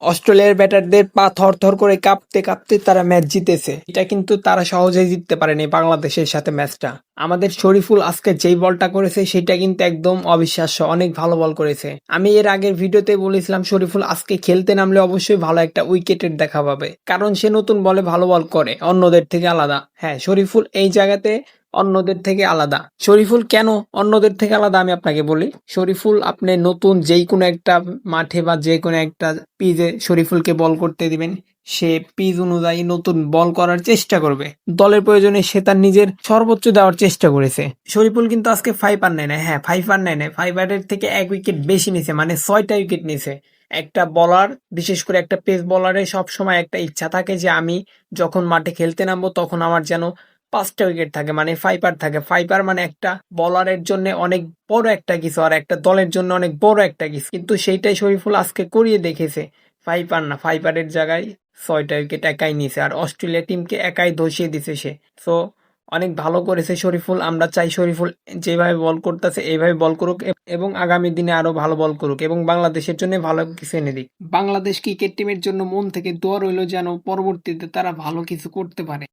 অস্ট্রেলিয়ার ব্যাটারদের পা থরথর করে কাঁপতে কাঁপতে তারা ম্যাচ জিতেছে। এটা কিন্তু তারা সহজেই জিততে পারেনি বাংলাদেশের সাথে ম্যাচটা। আমাদের শরীফুল আজকে যেই বলটা করেছে সেটা কিন্তু একদম অবিশ্বাস্য, অনেক ভালো বল করেছে। আমি এর আগের ভিডিওতে বলেছিলাম শরীফুল আজকে খেলতে নামলে অবশ্যই ভালো একটা উইকেটের দেখা পাবে, কারণ সে নতুন বলে ভালো বল করে, অন্যদের থেকে আলাদা। হ্যাঁ, শরীফুল এই জায়গাতে অন্যদের থেকে আলাদা। শরীফুল কেন অন্যদের থেকে আলাদা আমি আপনাকে বলি। শরীফুল আপনি নতুন যেই কোনো একটা মাঠে বা যে কোনো একটা পিচে শরীফুলকে বল করতে দিবেন, সে পিচ অনুযায়ী নতুন বল করার চেষ্টা করবে। দলের প্রয়োজনে সে তার নিজের সর্বোচ্চ দেওয়ার চেষ্টা করেছে। শরীফুল কিন্তু আজকে 5 আর নেয় না, হ্যাঁ 5 আর নেয় না, 5 আরের থেকে 1 উইকেট বেশি নিছে, মানে 6টা উইকেট নিছে। একটা বলার, বিশেষ করে একটা পেস বলারের সবসময় একটা ইচ্ছা থাকে যে আমি যখন মাঠে খেলতে নামবো তখন আমার যেন 5টা উইকেট থাকে, মানে 5 আর থাকে। 5 আর মানে একটা বলারের জন্য অনেক বড় একটা কিছু, আর একটা দলের জন্য অনেক বড় একটা কিছু, কিন্তু সেইটাই শরীফুল আজকে করিয়ে দেখেছে। 5 আর না, 5 আরের জায়গায় 6টা উইকেট একাই নিছে, আর অস্ট্রেলিয়া টিমকে একাই ধসিয়ে দিছে সে। সো অনেক ভালো করেছে শরীফুল। আমরা চাই শরীফুল যেভাবে বল করতেছে এইভাবে বল করুক এবং আগামী দিনে আরো ভালো বল করুক এবং বাংলাদেশের জন্য ভালো কিছু এনে দিক। বাংলাদেশ ক্রিকেট টিমের জন্য মন থেকে দোয়া রইল যেন পরবর্তীতে তারা ভালো কিছু করতে পারে।